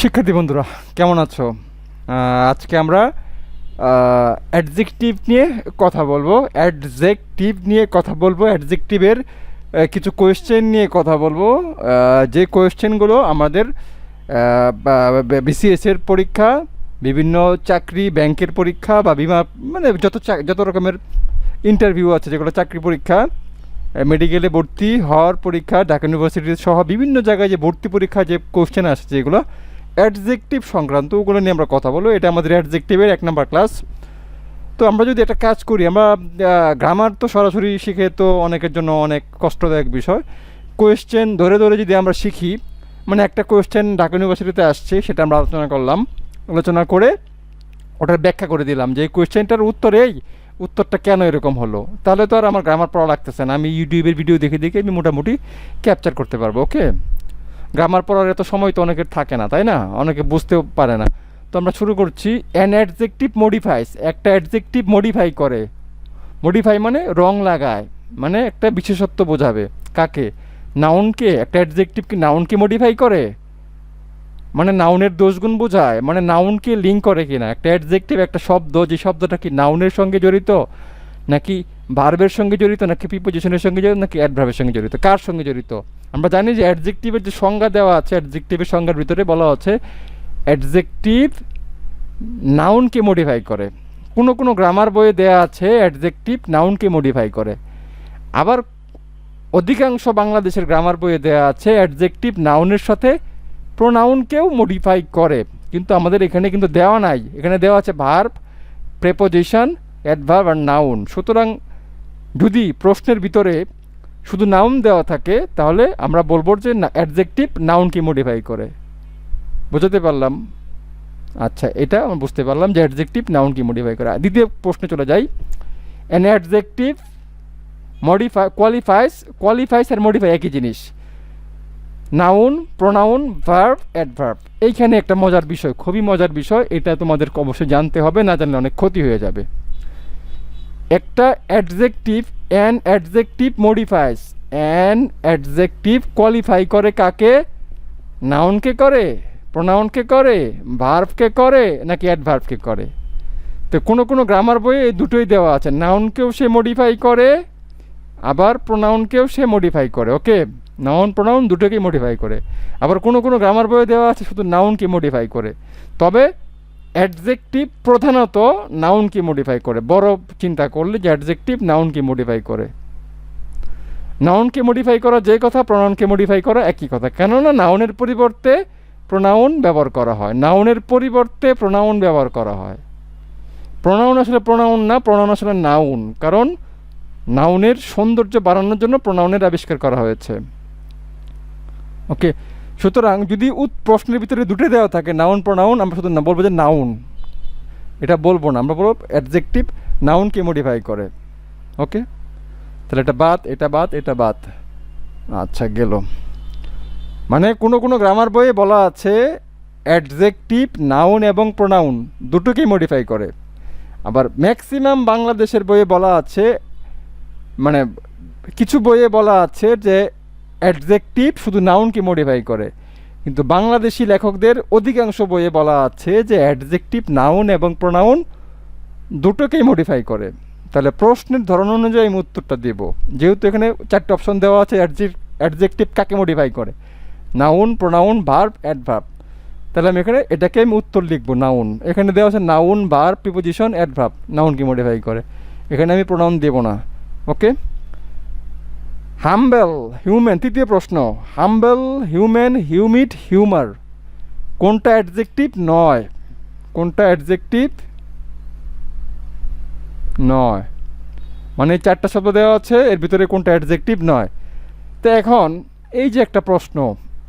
শিক্ষার্থী বন্ধুরা কেমন আছো? আজকে আমরা অ্যাডজেক্টিভ নিয়ে কথা বলবো। অ্যাডজেক্টিভের কিছু কোয়েশ্চেন নিয়ে কথা বলবো, যে কোয়েশ্চেনগুলো আমাদের বিসিএসের পরীক্ষা, বিভিন্ন চাকরি, ব্যাংকের পরীক্ষা বা বিমা, মানে যত রকমের ইন্টারভিউ আছে, যেগুলো চাকরি পরীক্ষা, মেডিকেলে ভর্তি হওয়ার পরীক্ষা, ঢাকা ইউনিভার্সিটি সহ বিভিন্ন জায়গায় যে ভর্তি পরীক্ষা যে কোশ্চেন আসছে, যেগুলো অ্যাডজেক্টিভ সংক্রান্ত, ওগুলো নিয়ে আমরা কথা বলবো। এটা আমাদের অ্যাডজেক্টিভের 1 নম্বর ক্লাস। তো আমরা যদি একটা কাজ করি, আমরা গ্রামার তো সরাসরি শিখে তো অনেকের জন্য অনেক কষ্টদায়ক বিষয়। কোয়েশ্চেন ধরে ধরে যদি আমরা শিখি, মানে একটা কোয়েশ্চেন ঢাকা ইউনিভার্সিটিতে আসছে, সেটা আমরা আলোচনা করে ওটার ব্যাখ্যা করে দিলাম যে এই কোয়েশ্চেনটার উত্তরটা কেন এরকম হলো, তাহলে তো আর আমার গ্রামার পড়া লাগতেছে না। আমি ইউটিউবের ভিডিও দেখে দেখে আমি মোটামুটি ক্যাপচার করতে পারবো। ওকে, গ্রামার পড়ার এত সময় তো অনেকের থাকে না, তাই না? অনেকে বুঝতেও পারে না। তো আমরা শুরু করছি। অ্যান অ্যাডজেক্টিভ মডিফাইস, একটা অ্যাডজেক্টিভ মডিফাই করে। মডিফাই মানে রং লাগায়, মানে একটা বিশেষত্ব বোঝাবে। কাকে? নাউনকে। একটা অ্যাডজেক্টিভ কি নাউনকে মডিফাই করে? মানে নাউনের দোষগুণ বোঝায়, মানে নাউনকে লিঙ্ক করে কিনা। একটা অ্যাডজেক্টিভ একটা শব্দ, যে শব্দটা কি নাউনের সঙ্গে জড়িত, নাকি ভার্বের সঙ্গে জড়িত, নাকি প্রিপোজিশনের সঙ্গে জড়িত, নাকি অ্যাডভার্বের সঙ্গে জড়িত, কার সঙ্গে জড়িত? আমরা জানি যে অ্যাডজেক্টিভের যে সংজ্ঞা দেওয়া আছে, অ্যাডজেক্টিভের সংজ্ঞার ভিতরে বলা আছে অ্যাডজেক্টিভ নাউনকে মডিফাই করে। কোনো গ্রামার বইয়ে দেওয়া আছে অ্যাডজেক্টিভ নাউনকে মডিফাই করে। আবার অধিকাংশ বাংলাদেশের গ্রামার বইয়ে দেওয়া আছে অ্যাডজেক্টিভ নাউনের সাথে প্রোনাউনকেও মডিফাই করে। কিন্তু আমাদের এখানে কিন্তু দেওয়া নাই। এখানে দেওয়া আছে ভার্ব, প্রেপোজিশন, অ্যাডভার্ব আর নাউন। সুতরাং যদি প্রশ্নের ভিতরে শুধু নাউন দেওয়া থাকে, তাহলে আমরা বলবো যে অ্যাডজেক্টিভ নাউনকে মডিফাই করে। বুঝতে পারলাম? আচ্ছা, এটা আমরা বুঝতে পারলাম যে অ্যাডজেক্টিভ নাউনকে মডিফাই করে। দ্বিতীয় প্রশ্নে চলে যাই। অ্যান অ্যাডজেক্টিভ কোয়ালিফাইস আর মডিফাই একই জিনিস। Noun, pronoun, verb, adverb. এইখানে একটা মজার বিষয়, খুবই মজার বিষয়। এটা তোমাদের অবশ্যই জানতে হবে, না জানলে অনেক ক্ষতি হয়ে যাবে। একটা adjective, an adjective modifies, an adjective qualify করে কাকে? নাউনকে করে, প্রোনাউনকে করে, ভার্বকে করে, নাকি অ্যাডভার্বকে করে? তো কোনো গ্রামার বইয়ে এই দুটোই দেওয়া আছে। নাউনকেও সে মডিফাই করে, আবার প্রোনাউনকেও সে মডিফাই করে। ওকে, নাউন প্রোনাউন দুটোকেই মডিফাই করে। আবার কোনো গ্রামার বইয়ে দেওয়া আছে শুধু নাউনকে মডিফাই করে। তবে অ্যাডজেক্টিভ প্রধানত নাউনকে মডিফাই করে। বড় চিন্তা করলে যে অ্যাডজেক্টিভ নাউনকে মডিফাই করে। নাউনকে মডিফাই করা যে কথা, প্রোনাউনকে মডিফাই করা একই কথা। কেননা নাউনের পরিবর্তে প্রোনাউন ব্যবহার করা হয়। নাউনের পরিবর্তে প্রোনাউন ব্যবহার করা হয়। প্রোনাউন আসলে প্রোনাউন না, প্রোনাউন আসলে নাউন। কারণ নাউনের সৌন্দর্য বাড়ানোর জন্য প্রোনাউনের আবিষ্কার করা হয়েছে। ওকে, সুতরাং যদি প্রশ্নের ভিতরে দুটো দেওয়া থাকে, নাউন প্রোনাউন, আমরা শুধু না বলবো যে নাউন, এটা বলবো না। আমরা বলবো অ্যাডজেক্টিভ নাউনকে মডিফাই করে। ওকে, তাহলে এটা বাদ, এটা বাদ, এটা বাদ। আচ্ছা, গেল। মানে কোনো গ্রামার বইয়ে বলা আছে অ্যাডজেক্টিভ নাউন এবং প্রোনাউন দুটোকেই মডিফাই করে। আবার ম্যাক্সিমাম বাংলাদেশের বইয়ে বলা আছে, মানে কিছু বইয়ে বলা আছে যে অ্যাডজেক্টিভ শুধু নাউনকে মডিফাই করে। কিন্তু বাংলাদেশি লেখকদের অধিকাংশ বইয়ে বলা আছে যে অ্যাডজেক্টিভ নাউন এবং প্রোনাউন দুটোকেই মডিফাই করে। তাহলে প্রশ্নের ধরন অনুযায়ী আমি উত্তরটা দেব। যেহেতু এখানে 4টে অপশন দেওয়া আছে, অ্যাডজেক্টিভ কাকে মডিফাই করে? Noun, pronoun, verb, adverb. তাহলে আমি এখানে এটাকে আমি উত্তর লিখবো নাউন। এখানে দেওয়া আছে নাউন, ভার্ব, প্রিপোজিশন, অ্যাডভার্ব, নাউনকে মডিফাই করে। এখানে আমি প্রোনাউন দেব না। Okay, humble, human. তৃতীয় প্রশ্ন, হাম্বেল, হিউম্যান, হিউমিড, হিউমার কোনটা অ্যাডজেক্টিভ নয়? কোনটা অ্যাডজেক্টিভ নয়? মানে 4টা শব্দ দেওয়া আছে, এর ভিতরে কোনটা অ্যাডজেক্টিভ নয়? তো এখন এই যে একটা প্রশ্ন,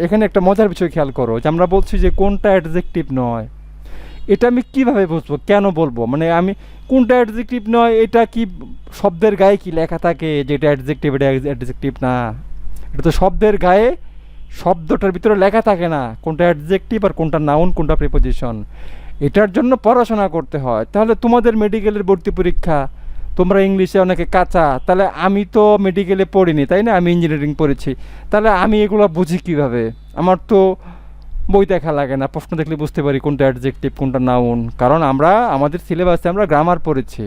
এখানে একটা মজার বিষয় খেয়াল করো যে আমরা বলছি যে কোনটা অ্যাডজেক্টিভ নয়। এটা আমি কিভাবে বুঝবো, কেন বলবো? মানে আমি কোনটা অ্যাডজেক্টিভ নয়, এটা কি শব্দের গায়ে কি লেখা থাকে যে এটা অ্যাডজেক্টিভ, এটা অ্যাডজেক্টিভ না? এটা তো শব্দের গায়ে, শব্দটার ভিতরে লেখা থাকে না কোনটা অ্যাডজেক্টিভ আর কোনটা নাউন, কোনটা প্রিপোজিশন। এটার জন্য পড়াশোনা করতে হয়। তাহলে তোমাদের মেডিকেলের ভর্তি পরীক্ষা, তোমরা ইংলিশে অনেকে কাঁচা, তাহলে আমি তো মেডিকেলে পড়িনি, তাই না? আমি ইঞ্জিনিয়ারিং পড়েছি, তাহলে আমি এগুলো বুঝি কীভাবে? আমার তো বই দেখা লাগে না, প্রশ্ন দেখলে বুঝতে পারি কোনটা অ্যাডজেক্টিভ কোনটা নাউন, কারণ আমরা আমাদের সিলেবাসে আমরা গ্রামার পড়েছি।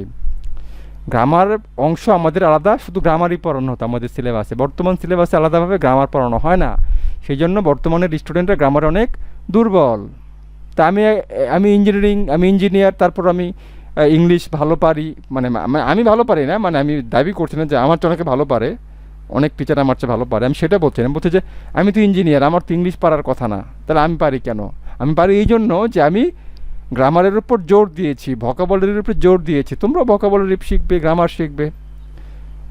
গ্রামার অংশ আমাদের আলাদা, শুধু গ্রামারই পড়ানো হতো আমাদের সিলেবাসে। বর্তমান সিলেবাসে আলাদাভাবে গ্রামার পড়ানো হয় না, সেই জন্য বর্তমানের স্টুডেন্টরা গ্রামারে অনেক দুর্বল। তা আমি ইঞ্জিনিয়ার, তারপর আমি ইংলিশ ভালো পারি, মানে আমি ভালো পারি না, মানে আমি দাবি করছি না যে আমার চেয়ে অনেকে ভালো পারে, অনেক টিচার আমার চেয়ে ভালো পারে, আমি সেটা বলছি না। বলছি যে আমি তো ইঞ্জিনিয়ার, আমার তো ইংলিশ পারার কথা না, তাহলে আমি পারি কেন? আমি পারি এই জন্য যে আমি গ্রামারের উপর জোর দিয়েছি, ভোকাবুলারির উপর জোর দিয়েছি। তোমরা ভোকাবুলারি শিখবে, গ্রামার শিখবে।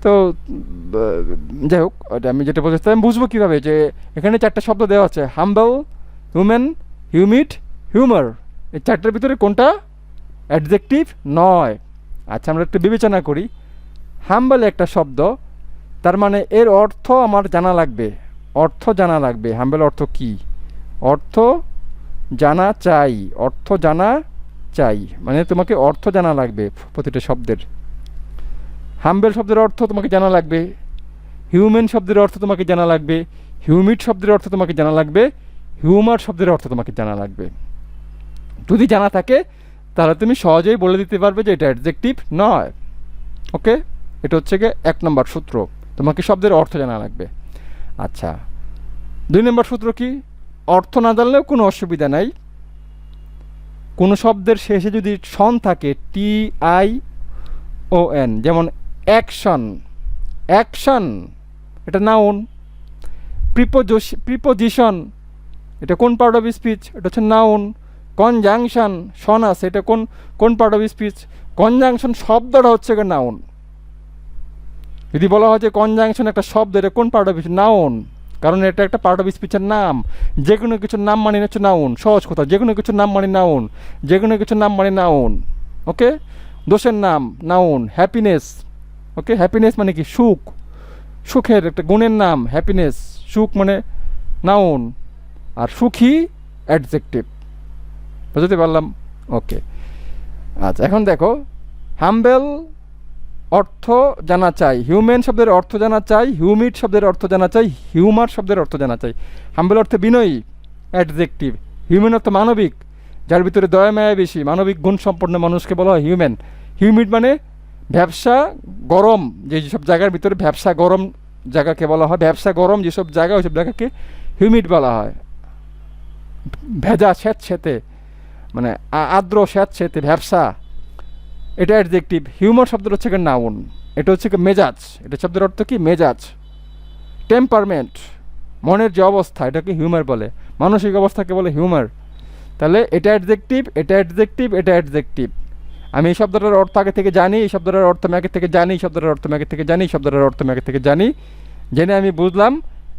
তো যাই হোক, আমি যেটা বলতে আমি বুঝবো কীভাবে যে এখানে 4টা শব্দ দেওয়া আছে, হাম্বল, হিউম্যান, হিউমিড, হিউমার। এই 4টার ভিতরে কোনটা অ্যাডজেক্টিভ নয়? আচ্ছা, আমরা একটু বিবেচনা করি। হাম্বল একটা শব্দ, তার মানে এর অর্থ আমার জানা লাগবে, অর্থ জানা লাগবে। হাম্বল অর্থ কি? অর্থ জানা চাই, অর্থ জানা চাই, মানে তোমাকে অর্থ জানা লাগবে প্রতিটা শব্দের। হাম্বল শব্দের অর্থ তোমাকে জানা লাগবে, হিউম্যান শব্দের অর্থ তোমাকে জানা লাগবে, হিউমিড শব্দের অর্থ তোমাকে জানা লাগবে, হিউমার শব্দের অর্থ তোমাকে জানা লাগবে। যদি জানা থাকে তাহলে তুমি সহজেই বলে দিতে পারবে যে এটা অ্যাডজেক্টিভ নয়। ওকে, এটা হচ্ছে গিয়ে 1 নম্বর সূত্র, তোমাকে শব্দের অর্থ জানা লাগবে। আচ্ছা, 2 নম্বর সূত্র কি? অর্থ না জানলেও কোনো অসুবিধা নাই। কোনো শব্দের শেষে যদি সন থাকে, TION, যেমন অ্যাকশন, অ্যাকশন এটা নাউন। প্রিপোজিশন এটা কোন পার্ট অফ স্পিচ? এটা হচ্ছে নাউন। কনজাংশন, সন আছে, এটা কোন পার্ট অফ স্পিচ? কনজাংশন শব্দটা হচ্ছে নাউন। যদি বলা হয় যে কনজাংশন একটা শব্দ, এটা কোন পার্ট অফ স্পিচ? নাউন, কারণ এটা একটা পার্ট অফ স্পিচের নাম। যে কোনো কিছুর নাম মানে হচ্ছে নাউন। সহজ কথা, যে কোনো কিছুর নাম মানে নাউন, যে কোনো কিছুর নাম মানে নাউন। ওকে, দোষের নাম নাউন। হ্যাপিনেস, ওকে, হ্যাপিনেস মানে কি? সুখ, সুখের একটা গুণের নাম হ্যাপিনেস, সুখ মানে নাউন। আর সুখী অ্যাডজেক্টিভ। বুঝতে পারলাম? ওকে, আচ্ছা, এখন দেখো, হাম্বল অর্থ জানা চাই, হিউম্যান শব্দের অর্থ জানা চাই, হিউমিড শব্দের অর্থ জানা চাই, হিউমার শব্দের অর্থ জানা চাই। হাম্বল অর্থে বিনয়ী অ্যাডজেক্টিভ, হিউম্যান অর্থ মানবিক, যার ভিতরে দয়া মায়া বেশি, মানবিক গুণ সম্পন্ন মানুষকে বলা হয় হিউম্যান। হিউমিড মানে ব্যবসা গরম, যেসব জায়গার ভিতরে ব্যবসা গরম জায়গাকে বলা হয়, ব্যবসা গরম যেসব জায়গা, ওইসব জায়গাকে হিউমিড বলা হয়। ভেজা, স্যাঁতস্যাঁতে, মানে আর্দ্র স্যাঁতস্যাঁতে, ব্যবসা, এটা অ্যাডজেক্টিভ। হিউমার শব্দের হচ্ছে নাউন, এটা হচ্ছে মেজাজ, এটা শব্দের অর্থ কি? মেজাজ। টেম্পারমেন্ট মনের যে অবস্থা, এটাকে হিউমার বলে, মানসিক অবস্থাকে বলে হিউমার। তাহলে এটা অ্যাডজেক্টিভ, এটা অ্যাডজেক্টিভ, এটা অ্যাডজেক্টিভ। আমি এই শব্দটার অর্থ আগে থেকে জানি, এই শব্দটার অর্থ আমি আগে থেকে জানি, এই শব্দটার অর্থ আমি আগে থেকে জানি, এই শব্দটার অর্থ আমি আগে থেকে জানি, জেনে আমি বুঝলাম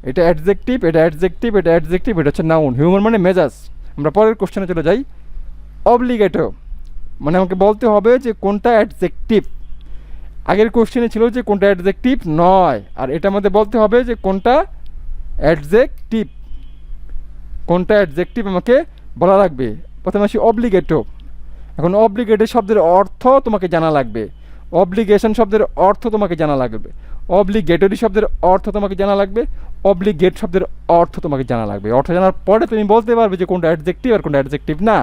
এটা অ্যাডজেক্টিভ, এটা অ্যাডজেক্টিভ, এটা অ্যাডজেক্টিভ, এটা হচ্ছে নাউন। হিউমার মানে মেজাজ। আমরা পরের কোশ্চেনে চলে যাই। অব্লিগেটো মানে আমাকে বলতে হবে যে কোনটা অ্যাডজেক্টিভ। আগের কোশ্চেনে ছিল যে কোনটা অ্যাডজেক্টিভ নয়, আর এটা আমাদের বলতে হবে যে কোনটা অ্যাডজেক্টিভ, কোনটা অ্যাডজেক্টিভ আমাকে বলা লাগবে। প্রথমে আসি অব্লিগেটো। এখন অব্লিগেটো শব্দের অর্থ তোমাকে জানা লাগবে, অব্লিগেশন শব্দের অর্থ তোমাকে জানা লাগবে, অব্লিগেটরি শব্দের অর্থ তোমাকে জানা লাগবে, অব্লিগেট শব্দের অর্থ তোমাকে জানা লাগবে। অর্থ জানার পরে তুমি বলতে পারবে যে কোনটা অ্যাডজেক্টিভ আর কোনটা অ্যাডজেক্টিভ না।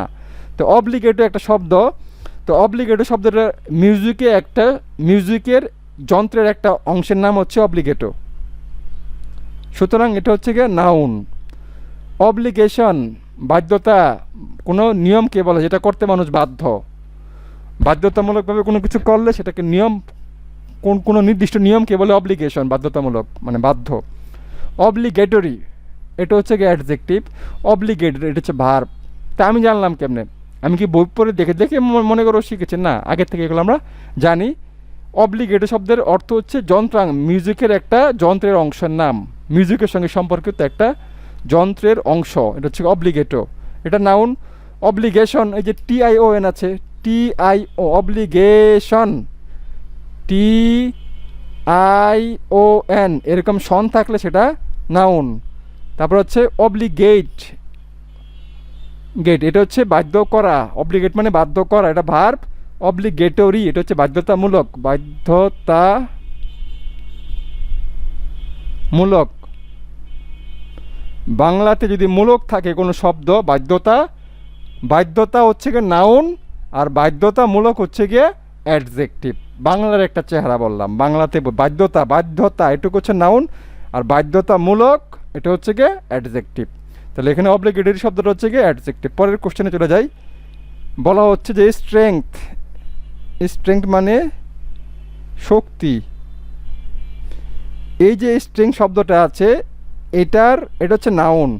তো অব্লিগেটো একটা শব্দ, তো অব্লিগেটো শব্দটা মিউজিকের যন্ত্রের একটা অংশের নাম হচ্ছে অব্লিগেটো। সুতরাং এটা হচ্ছে গিয়ে নাউন। অব্লিগেশন বাধ্যতা, কোনো নিয়মকে বলে যেটা করতে মানুষ বাধ্য। বাধ্যতামূলকভাবে কোনো কিছু করলে সেটাকে নিয়ম, কোনো নির্দিষ্ট নিয়মকে বলে অব্লিগেশন, বাধ্যতামূলক মানে বাধ্য। অব্লিগেটরি এটা হচ্ছে গিয়ে অ্যাডজেক্টিভ, অব্লিগেটরি এটা হচ্ছে ভার্ব। তা আমি জানলাম কেমনে? আমি কি বই পড়ে দেখে দেখে মনে করো শিখেছি? না, আগের থেকে এগুলো আমরা জানি। অব্লিগেটো শব্দের অর্থ হচ্ছে মিউজিকের একটা যন্ত্রের অংশের নাম, মিউজিকের সঙ্গে সম্পর্কিত একটা যন্ত্রের অংশ, এটা হচ্ছে অব্লিগেটো, এটা নাউন। অব্লিগেশন, এই যে TION আছে, TIO, অব্লিগেশন, TION, এরকম সন থাকলে সেটা নাউন। তারপর হচ্ছে অব্লিগেট, এটা হচ্ছে বাধ্য করা, অব্লিগেট মানে বাধ্য করা, এটা ভার্ব। অব্লিগেটরি এটা হচ্ছে বাধ্যতামূলক, বাধ্যতামূলক। বাংলাতে যদি মূলক থাকে কোনো শব্দ, বাধ্যতা, বাধ্যতা হচ্ছে গিয়ে নাউন, আর বাধ্যতামূলক হচ্ছে গিয়ে অ্যাডজেক্টিভ। বাংলার একটা চেহারা বললাম, বাংলাতে বাধ্যতা, বাধ্যতা এটুকু হচ্ছে নাউন, আর বাধ্যতামূলক এটা হচ্ছে গিয়ে অ্যাডজেক্টিভ। তাহলে এখানে অব্লিগেটরি শব্দটা হচ্ছে গিয়ে অ্যাডজেক্টিভ। পরের কোশ্চেনে চলে যাই। বলা হচ্ছে যে স্ট্রেংথ, স্ট্রেংথ মানে শক্তি। এই যে স্ট্রেংথ শব্দটা আছে এটা হচ্ছে নাউন।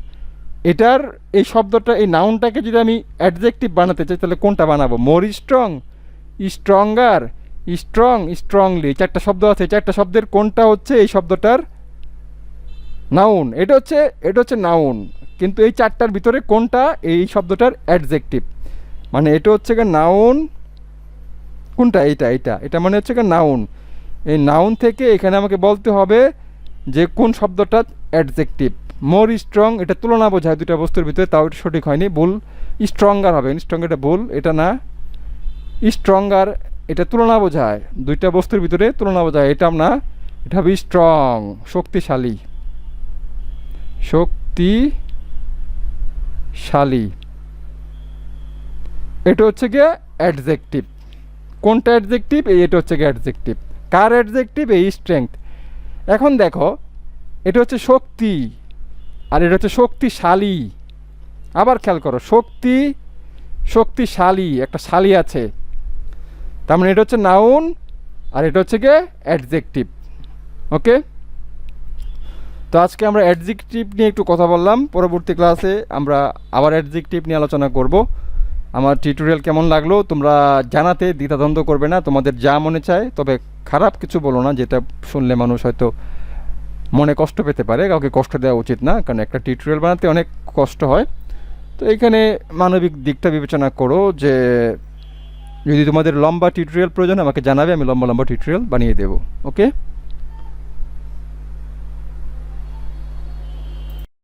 এটার এই শব্দটা, এই নাউনটাকে যদি আমি অ্যাডজেক্টিভ বানাতে চাই তাহলে কোনটা বানাবো? More strong, stronger, strong, strongly, চারটা শব্দ আছে। চারটা শব্দের কোনটা হচ্ছে এই শব্দটার নাউন? এটা হচ্ছে নাউন, কিন্তু এই চারটার ভিতরে কোনটা এই শব্দটার অ্যাডজেক্টিভ? মানে এটা হচ্ছে গিয়ে নাউন, কোনটা? এটা মানে হচ্ছে গিয়ে নাউন। এই নাউন থেকে এখানে আমাকে বলতে হবে যে কোন শব্দটা অ্যাডজেক্টিভ। মোর স্ট্রং এটা তুলনা বোঝায় দুইটা বস্তুর ভিতরে, তাও এটা সঠিক হয়নি, ভুল। স্ট্রঙ্গার হবে, স্ট্রং এটা ভুল, এটা না। স্ট্রঙ্গার এটা তুলনা বোঝায়, দুইটা বস্তুর ভিতরে তুলনা বোঝায়, এটা না, এটা হবে স্ট্রং, শক্তিশালী, শক্তিশালী। এটা হচ্ছে গিয়ে অ্যাডজেক্টিভ। কোনটা অ্যাডজেক্টিভ? এটা হচ্ছে গিয়ে অ্যাডজেক্টিভ। কার অ্যাডজেক্টিভ? এই স্ট্রেংথ। এখন দেখো, এটা হচ্ছে শক্তি আর এটা হচ্ছে শক্তিশালী। আবার খেয়াল করো, শক্তি, শক্তিশালী, একটা শালী আছে, তার মানে এটা হচ্ছে নাউন আর এটা হচ্ছে গিয়ে অ্যাডজেক্টিভ। ওকে, তো আজকে আমরা অ্যাডজেক্টিভ নিয়ে একটু কথা বললাম। পরবর্তী ক্লাসে আমরা আবার অ্যাডজেক্টিভ নিয়ে আলোচনা করব। আমার টিউটোরিয়াল কেমন লাগলো তোমরা জানাতে দ্বিধাদ্বন্দ্ব করবে না, তোমাদের যা মনে চায়, তবে খারাপ কিছু বলো না, যেটা শুনলে মানুষ হয়তো মনে কষ্ট পেতে পারে। কাউকে কষ্ট দেওয়া উচিত না, কারণ একটা টিউটোরিয়াল বানাতে অনেক কষ্ট হয়। তো এখানে মানবিক দিকটা বিবেচনা করো, যে যদি তোমাদের লম্বা টিউটোরিয়াল প্রয়োজন আমাকে জানাবে, আমি লম্বা লম্বা টিউটোরিয়াল বানিয়ে দেবো। ওকে।